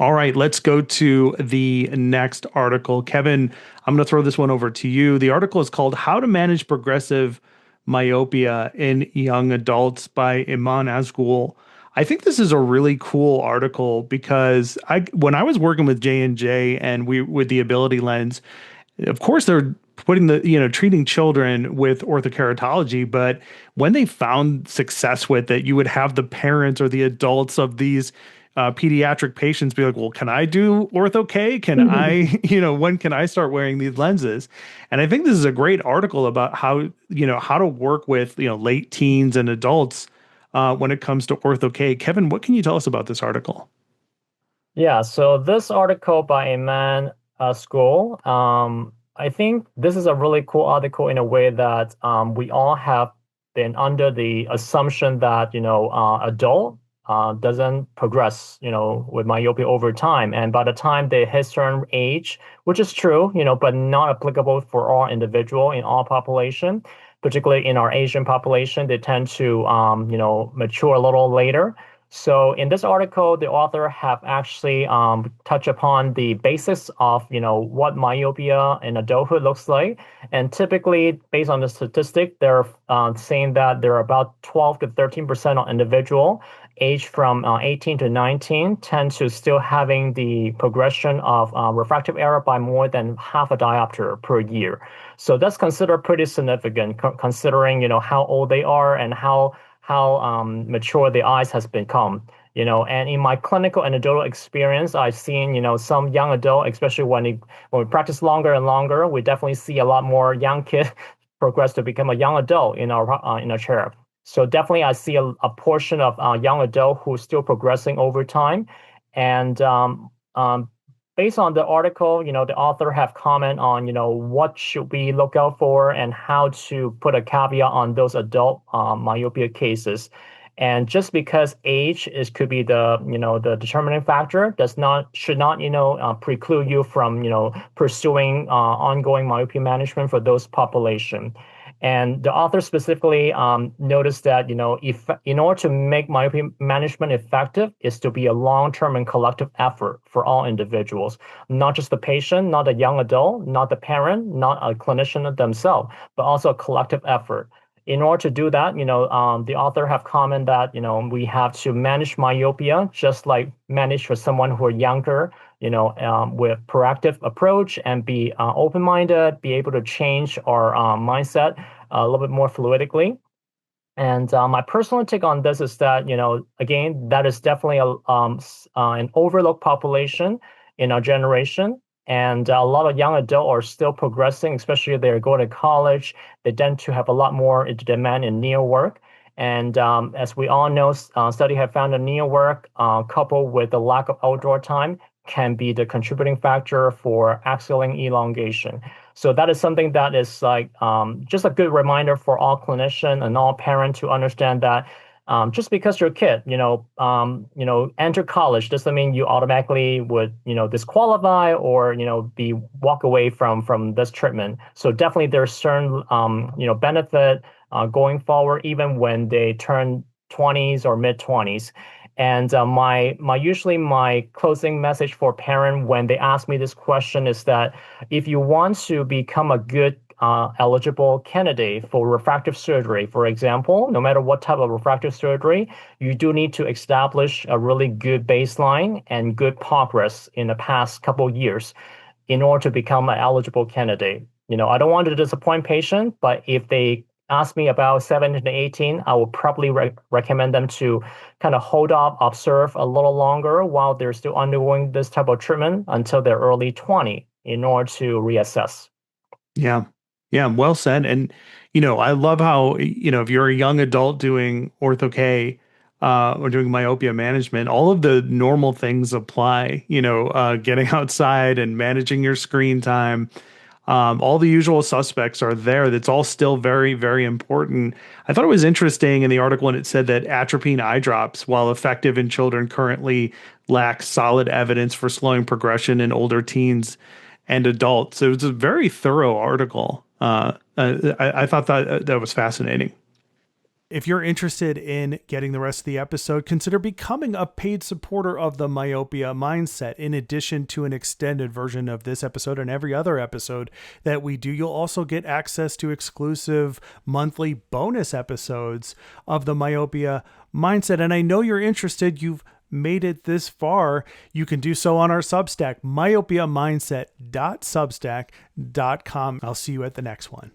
All right, let's go to the next article. Kevin, I'm going to throw this one over to you. The article is called How to Manage Progressive Myopia in Young Adults by Iman Asghul. I think this is a really cool article because when I was working with J&J and we with the Ability Lens, of course they're putting treating children with orthokeratology, but when they found success with it, you would have the parents or the adults of these pediatric patients be like, well, can I do ortho K? Can I, when can I start wearing these lenses? And I think this is a great article about how to work with, late teens and adults when it comes to ortho K. Kevin, what can you tell us about this article? Yeah, so this article by a man school, I think this is a really cool article in a way that we all have been under the assumption that, adult doesn't progress, with myopia over time. And by the time they hit certain age, which is true, but not applicable for all individual in all population, particularly in our Asian population, they tend to, mature a little later. So in this article, the author have actually touched upon the basics of what myopia in adulthood looks like, and typically based on the statistic, they're saying that there are about 12 to 13% of individual aged from 18 to 19 tend to still having the progression of refractive error by more than half a diopter per year. So that's considered pretty significant, considering how old they are and how mature the eyes has become. And in my clinical and adult experience, I've seen, some young adult, especially when we practice longer and longer, we definitely see a lot more young kids progress to become a young adult in our chair. So definitely, I see a portion of young adult who's still progressing over time, and based on the article, the author have comment on, what should we look out for and how to put a caveat on those adult myopia cases. And just because age could be the determining factor should not preclude you from pursuing ongoing myopia management for those population. And the author specifically noticed that if in order to make myopia management effective, is to be a long-term and collective effort for all individuals, not just the patient, not the young adult, not the parent, not a clinician themselves, but also a collective effort. In order to do that, the author have commented that we have to manage myopia just like manage for someone who are younger, with proactive approach and be open-minded, be able to change our mindset a little bit more fluidically. And my personal take on this is that, again, that is definitely an overlooked population in our generation. And a lot of young adults are still progressing, especially if they're going to college. They tend to have a lot more demand in neo work. And as we all know, study have found that neo work coupled with the lack of outdoor time can be the contributing factor for axial elongation. So that is something that is like just a good reminder for all clinicians and all parents to understand that just because you're a kid, enter college doesn't mean you automatically would, disqualify or, be walk away from this treatment. So definitely there's certain, benefit going forward, even when they turn 20s or mid 20s. And my closing message for parent when they ask me this question is that if you want to become a good eligible candidate for refractive surgery, for example, no matter what type of refractive surgery, you do need to establish a really good baseline and good progress in the past couple of years in order to become an eligible candidate. I don't want to disappoint patients, but if they ask me about 17 to 18, I will probably recommend them to kind of hold off, observe a little longer while they're still undergoing this type of treatment until they're early 20 in order to reassess. Yeah. Yeah, well said. And, I love how, if you're a young adult doing ortho K or doing myopia management, all of the normal things apply, getting outside and managing your screen time. All the usual suspects are there. That's all still very, very important. I thought it was interesting in the article when it said that atropine eye drops, while effective in children, currently lack solid evidence for slowing progression in older teens and adults. So it was a very thorough article. I thought that was fascinating. If you're interested in getting the rest of the episode, consider becoming a paid supporter of the Myopia Mindset. In addition to an extended version of this episode and every other episode that we do, you'll also get access to exclusive monthly bonus episodes of the Myopia Mindset. And I know you're interested. You've made it this far. You can do so on our Substack, myopiamindset.substack.com. I'll see you at the next one.